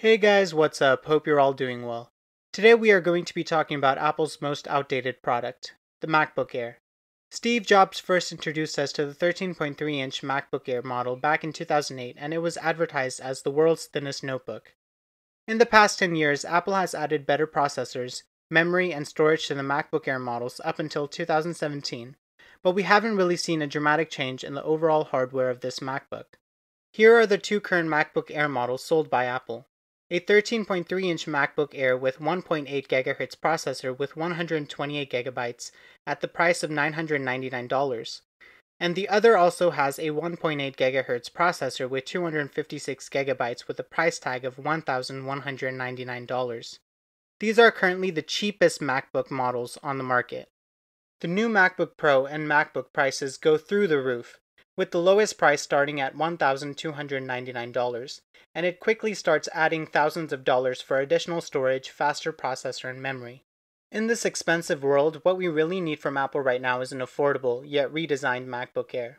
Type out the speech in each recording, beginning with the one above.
Hey guys, what's up? Hope you're all doing well. Today we are going to be talking about Apple's most outdated product, the MacBook Air. Steve Jobs first introduced us to the 13.3-inch MacBook Air model back in 2008, and it was advertised as the world's thinnest notebook. In the past 10 years, Apple has added better processors, memory, and storage to the MacBook Air models up until 2017, but we haven't really seen a dramatic change in the overall hardware of this MacBook. Here are the two current MacBook Air models sold by Apple. A 13.3-inch MacBook Air with 1.8 GHz processor with 128 GB at the price of $999. And the other also has a 1.8 GHz processor with 256 GB with a price tag of $1,199. These are currently the cheapest MacBook models on the market. The new MacBook Pro and MacBook prices go through the roof, with the lowest price starting at $1,299, and it quickly starts adding thousands of dollars for additional storage, faster processor, and memory. In this expensive world, what we really need from Apple right now is an affordable, yet redesigned MacBook Air.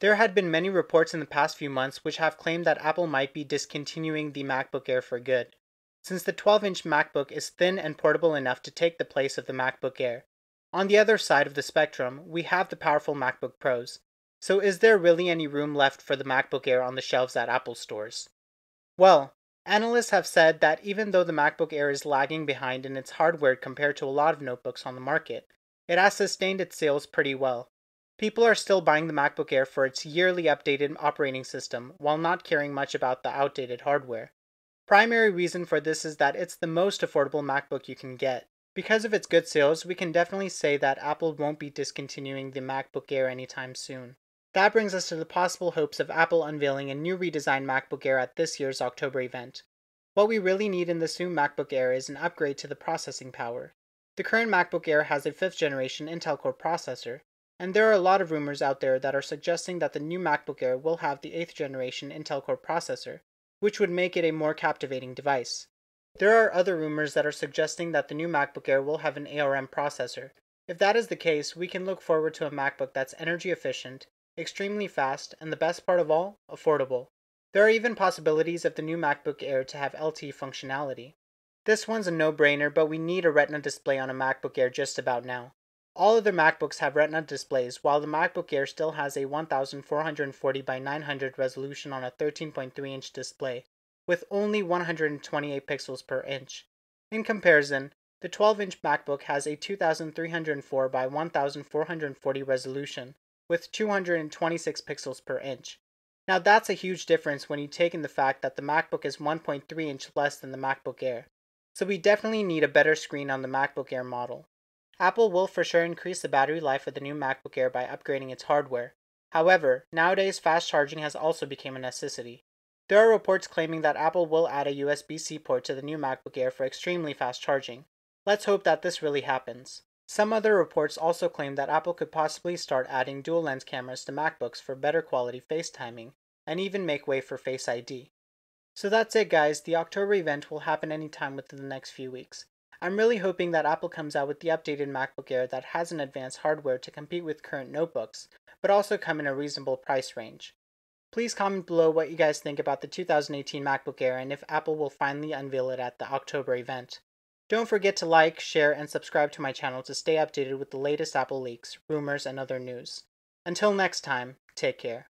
There had been many reports in the past few months which have claimed that Apple might be discontinuing the MacBook Air for good, since the 12-inch MacBook is thin and portable enough to take the place of the MacBook Air. On the other side of the spectrum, we have the powerful MacBook Pros. So is there really any room left for the MacBook Air on the shelves at Apple stores? Well, analysts have said that even though the MacBook Air is lagging behind in its hardware compared to a lot of notebooks on the market, it has sustained its sales pretty well. People are still buying the MacBook Air for its yearly updated operating system while not caring much about the outdated hardware. Primary reason for this is that it's the most affordable MacBook you can get. Because of its good sales, we can definitely say that Apple won't be discontinuing the MacBook Air anytime soon. That brings us to the possible hopes of Apple unveiling a new redesigned MacBook Air at this year's October event. What we really need in this new MacBook Air is an upgrade to the processing power. The current MacBook Air has a 5th generation Intel Core processor, and there are a lot of rumors out there that are suggesting that the new MacBook Air will have the 8th generation Intel Core processor, which would make it a more captivating device. There are other rumors that are suggesting that the new MacBook Air will have an ARM processor. If that is the case, we can look forward to a MacBook that's energy efficient, extremely fast, and the best part of all, affordable. There are even possibilities of the new MacBook Air to have LTE functionality. This one's a no-brainer, but we need a Retina display on a MacBook Air just about now. All other MacBooks have Retina displays, while the MacBook Air still has a 1440 by 900 resolution on a 13.3-inch display, with only 128 pixels per inch. In comparison, the 12-inch MacBook has a 2304 by 1440 resolution, with 226 pixels per inch. Now that's a huge difference when you take in the fact that the MacBook is 1.3 inch less than the MacBook Air. So we definitely need a better screen on the MacBook Air model. Apple will for sure increase the battery life of the new MacBook Air by upgrading its hardware. However, nowadays fast charging has also become a necessity. There are reports claiming that Apple will add a USB-C port to the new MacBook Air for extremely fast charging. Let's hope that this really happens. Some other reports also claim that Apple could possibly start adding dual lens cameras to MacBooks for better quality FaceTiming, and even make way for Face ID. So that's it guys, the October event will happen anytime within the next few weeks. I'm really hoping that Apple comes out with the updated MacBook Air that has an advanced hardware to compete with current notebooks, but also come in a reasonable price range. Please comment below what you guys think about the 2018 MacBook Air and if Apple will finally unveil it at the October event. Don't forget to like, share, and subscribe to my channel to stay updated with the latest Apple leaks, rumors, and other news. Until next time, take care.